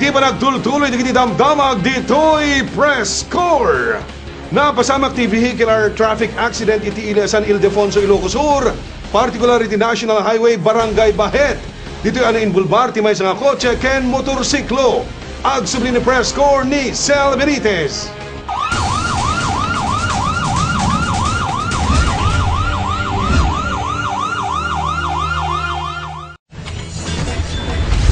Iti pa nagtultuloy di damdamag dito'y press score. Napasamak ti vehicular traffic accident iti San Ildefonso, Ilocos Sur, particular iti National Highway Barangay Bahet. Dito'y inbulbar ti may nga kotse ken motorsiklo. Agsubli ni press score ni Sel Benitez.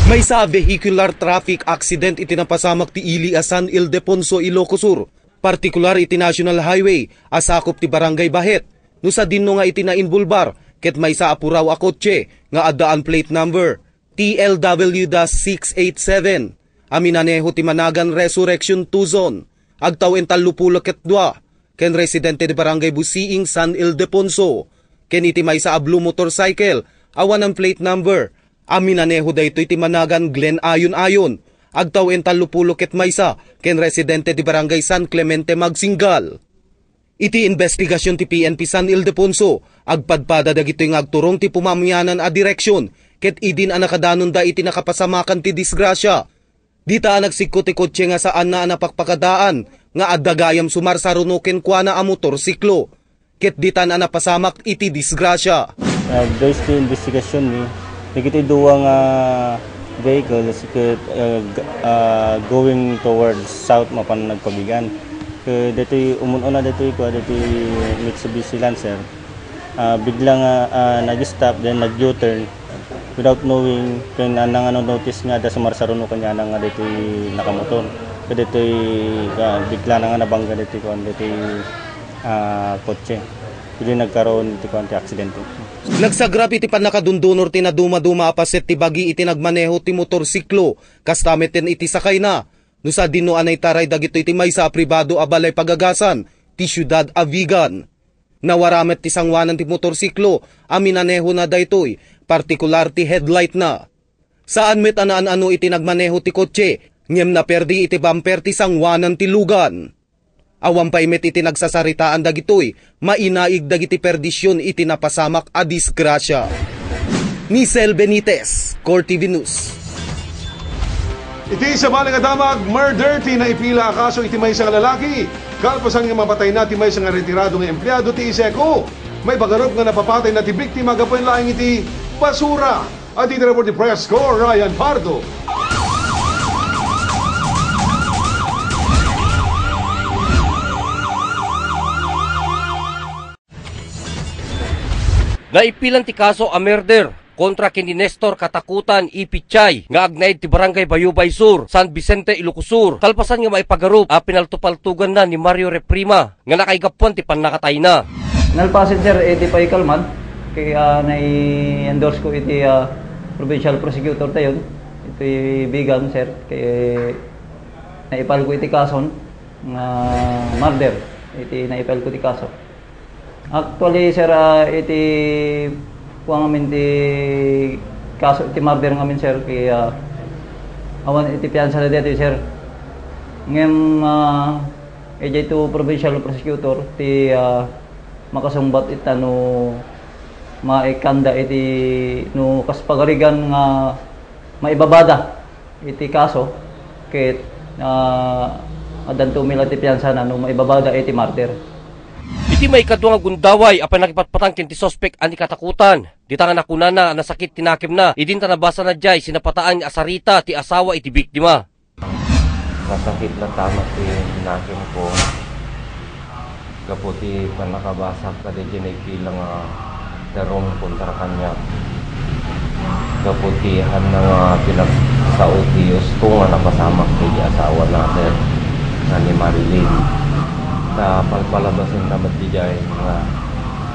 May sa vehicular traffic accident iti napasamak ti ili San Ildefonso, Ilocos Sur, partikular iti National Highway, asakop ti Barangay Bahet. No sa dinno nga iti nainbulbar, ket may sa apuraw a kotse nga addaan plate number TLW-687. Aminaneho ti Managan Resurrection 2 Zone, agtaw en tallupulo ket 2, ken residente ti Barangay Busiing, San Ildefonso. Ken iti may sa blue motorcycle, awan ang plate number aminaneho daytoy ti Managan Glen Ayon, agtaw en tallupulo ket maysa, ken residente ti Barangay San Clemente Magsingal. Iti investigasyon ti PNP San Ildefonso, agpadpada dagitoy nga agturong ti pumamyanan a direksyon, ket idin a nakadanon da iti nakapasamakan ti disgrasya. Dita nagsikko ti kotse nga saan na napakpakadaan, nga addagayam sumarsarunoken kuana a motorsiklo, ket dita na napasamak iti disgrasya. There's the investigation ni Nagiti duwang vehicles going towards south mapan nagpabigan. Dito'y umununa dito'y Mitsubishi Lancer. Biglang nag-stop then nag-U-turn without knowing kung anong notice nga da sumarsaruno kanya nga dito'y nakamotor. Dito'y bigla na nga nabangga dito'y kotse. Hindi nagkaroon iti aksidente. Nagsagrap iti panakadundunor ti naduma-duma apaset ti bagi iti nagmaneho ti motorsiklo, kastameten iti sakay na. No sa dino anay taray dagito iti maysa pribado a balay pagagasan ti Ciudad Avigan. Nawaramet ti sangwanan ti motorsiklo, aminaneho na daytoy, partikular ti headlight na. Saan met anaan-ano iti nagmaneho ti kotse, ngem na perdi iti bumper ti sangwanan ti lugan. Awan pay met iti nagsasaritaan dagitoy, mainaig dagiti perdisyon iti napasamak a disgrasya. Ni Sel Benitez, Core TV News. Iti sa baling adamag, murder ti naipila kaso iti may isang lalaki. Kalpasan nga mapatay na ti may isang retirado nga empleyado ti Iseco. May bagarop nga napapatay na ti biktima gapoy laing iti basura. At iti report ni Press Corps Ryan Pardo. Naipilan ti kaso a murder kontra kini Nestor Katakutan Ipichay nga agnaid ti Barangay Bayubay Sur, San Vicente, Ilocos Sur. Kalpasan nga maipagarup a pinaltupaltugan na ni Mario Reprima nga nakaigapuan ti pannakatay na. Nalpasin sir iti paikalman kaya nai-endorse ko iti provincial prosecutor tayon iti bigan sir kaya naipal ko iti kason nga murder iti naipal ko iti kaso. Actually, sir, iti kuha ngamin ti kaso, iti murder ngamin, sir, kaya awan iti piyansa na dito, sir. Ngayon, ito provincial prosecutor, ti makasumbat ita no maikanda iti no kaspagarigan nga maibabada iti kaso, kaya adan tumila ti piyansa na no maibabada iti murder. Iti may kadwa nga gundaway apan nakipatpatang ti sospek ani Katakutan. Dita nga nakunana nasakit tinakim na. Idin ta nabasa na jay sinapataan nga asarita ti asawa iti biktima. Nasakit na tama ti tinakim ko. Kaputi panakabasak ka di pilang darong kontra kanya. Kaputihan na nga pinagsautios kung nga napasamak ti asawa natin na ni Marilyn. Na palpalabasin naman di jay nga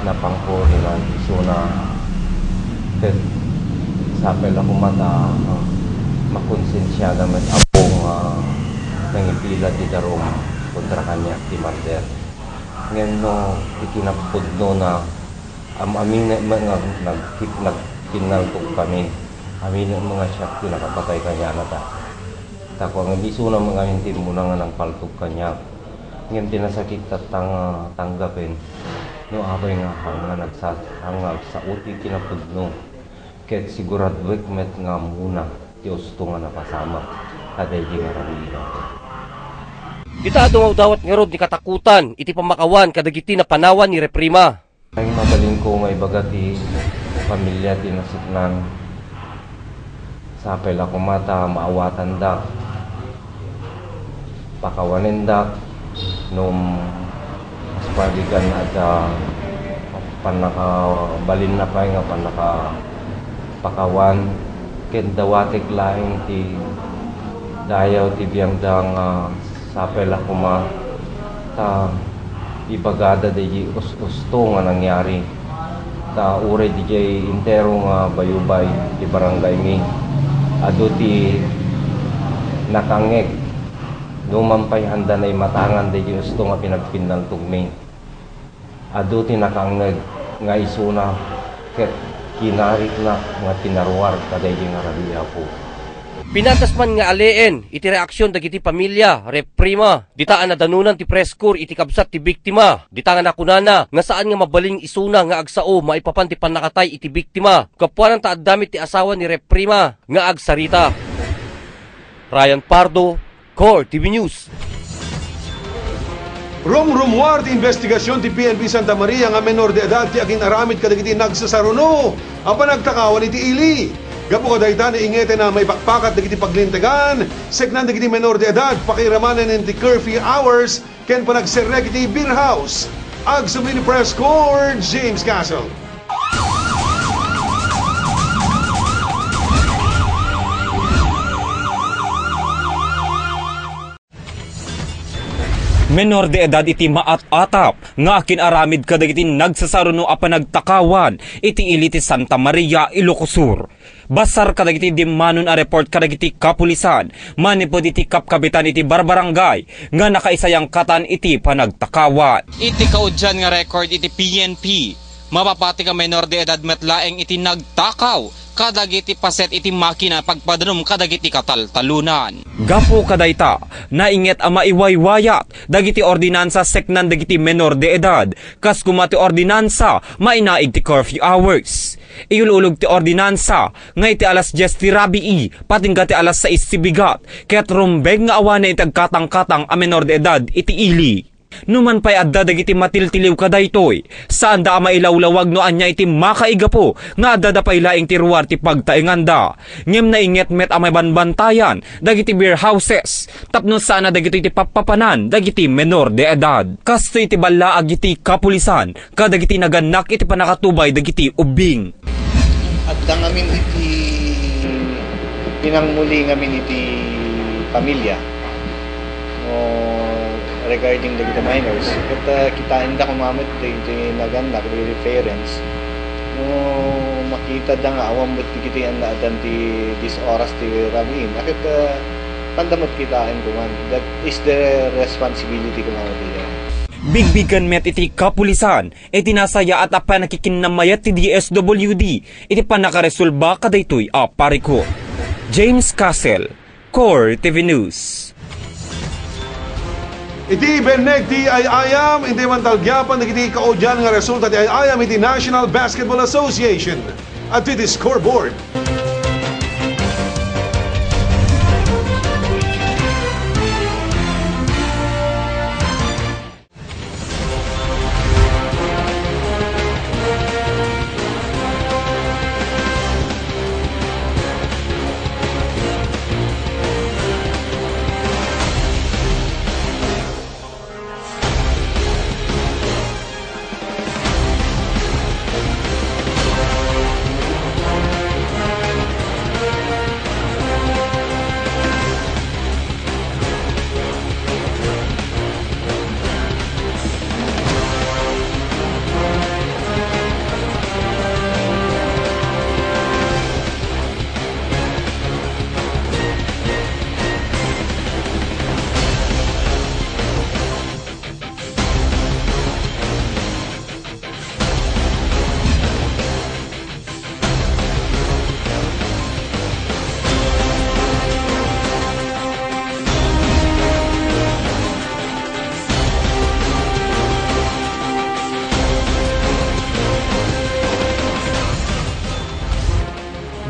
napangkuri na iso na sapel ako mata makonsensya naman apong nangipila di darong kontra kanya ti murder. Ngayon no ikinapod no na amin nagkinaltok kami amin mga siya pinakapatay kanya na ta tako ang iso na mga hintin mo na nga ng paltok kanya. Ngayon tinasakit at tanggapin no abay nga hangag sa uti kinapudno ket sigurad met nga muna Diyos to nga napasama kadayjay nga rabiya. Dita adungaw dawat nga rod ni katakutan iti pamakawan kadagiti na panawan ni Reprima. Ay mabalin ko nga ibaga ti pamilya ti nasitnan. Sapay ako mata maawatan dak. Pakawanin dak nung aspagigan at panakabalin na pa nga panakapakawan ken dawatik laing ti dayaw ti biyangdang sapel ako ma ta ibagada di usto nga nangyari ta uray di intero nga bayubay ti barangay mi adu ti nakangeg numampay handa na matangan di usto nga pinagpindang tugmi adu ti nakangeg nga isuna ket kinarik na nga tinarwar kaday nga rabiya po. Pinantas man nga aleen iti reaksyon dagiti pamilya Reprima. Dita na danunan ti preskor iti kabsat ti biktima. Dita nga nakunana nga saan nga mabaling isuna nga agsao maipapan ti panakatay iti biktima. Kapuanan ta addamit ti asawa ni Reprima nga agsarita. Ryan Pardo, Core TV News. Rumrumuar ti investigasyon ti PNP Santa Maria nga menor de edad ti aging aramid kadagiti nagsasaruno apan nagtakawan iti ili. Gapo kadayta ni ingete na may pakpakat dagiti paglintegan, seknan dagiti menor de edad pakiramanen ti curfew hours ken panagserrek iti beer house. Agsumli ni Press Corps, James Castle. Menor de edad iti maat-atap nga kinaramid kadagiti nagsasaruno a panagtakawan iti ili ti Santa Maria, Ilocos Sur. Basar kadagiti dimmanon a report kadagiti kapulisan manipod iti kapkabitan iti barbarangay nga nakaisayang katan iti panagtakawan. Iti kaudyan nga record iti PNP mapapati ka menor de edad metlaeng iti nagtakaw kadagiti paset iti makina pagpadanom kadagiti kataltalunan. Gapo kadayta, nainget a maiwaywayat dagiti ordinansa seknan dagiti menor de edad kas kumati ordinansa mainaig ti curfew hours. Iululog ti ordinansa nga iti alas 10 ti rabii patingga ti alas 6 ti bigat ket rumbeg nga awana iti agkatang-katang a menor de edad iti ili. Numan pa'y adda dagiti matiltiliw kadaytoy, saan da mailawlawag no anya iti makaigapo nga adda da pa'y laing tiruar ti pagtainganda. Ngem na inget met amay banbantayan dagiti beer houses, tapno saan na dagiti iti papapanan dagiti menor de edad. Kasto iti balaag iti kapulisan, kadagiti naganak iti panakatubay dagiti ubing. Adda ngamin iti pinangmuli ngamin iti pamilya regarding the minors, kat kita inda kumamit di naganak di reference no makita da nga awam bet kiti an adan di this oras ti ramin akit pandamot kitain kuman that is the responsibility ko mga Bigbigan met iti kapulisan iti nasaya at apa nakikinnamayat ti DSWD iti panakaresolba kadaytoy a pariko. James Castle, Core TV News. Iti beneg ti ayayam, iti mantalgyapan, iti kaudyan nga resulta ti ayayam, iti National Basketball Association at iti scoreboard.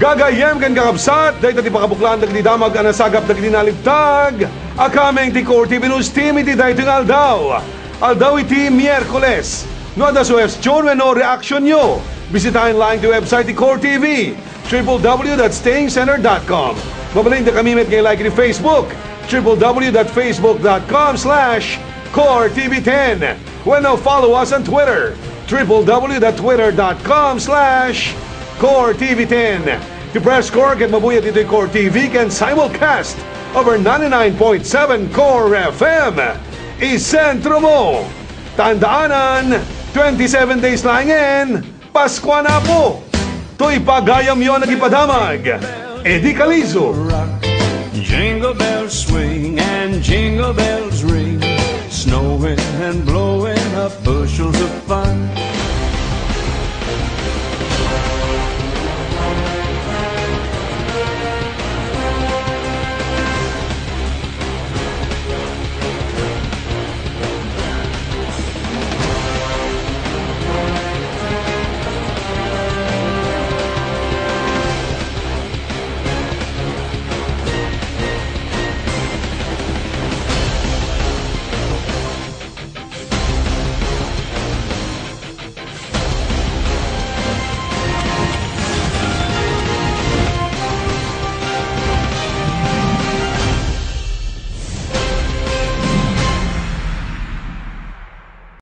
Gagayem kan kakabsat, dahil tati pakabuklaan dagiti damag anasagap dagiti naliptag. Akameng ti Core TV News Team iti dayto ng aldaw. Aldaw iti Miyerkules. No ada suwestyon no reaksyon nyo. Bisitahin lang ti website ti Core TV, www.stayingcenter.com. Mabalin na kami met ngayon like ni Facebook, www.facebook.com/CoreTV10. When now follow us on Twitter, www.twitter.com/CoreTV10. The press corps can mabuyat ito yung Core TV can simulcast over 99.7 Core FM. Isentro mo. Tandaanan, 27 days langin, Pasko na po. To'y pagayam yon nagipadamag. Eddie Calizo. Jingle bells swing and jingle bells ring, snowing and blowing up bushels of fun.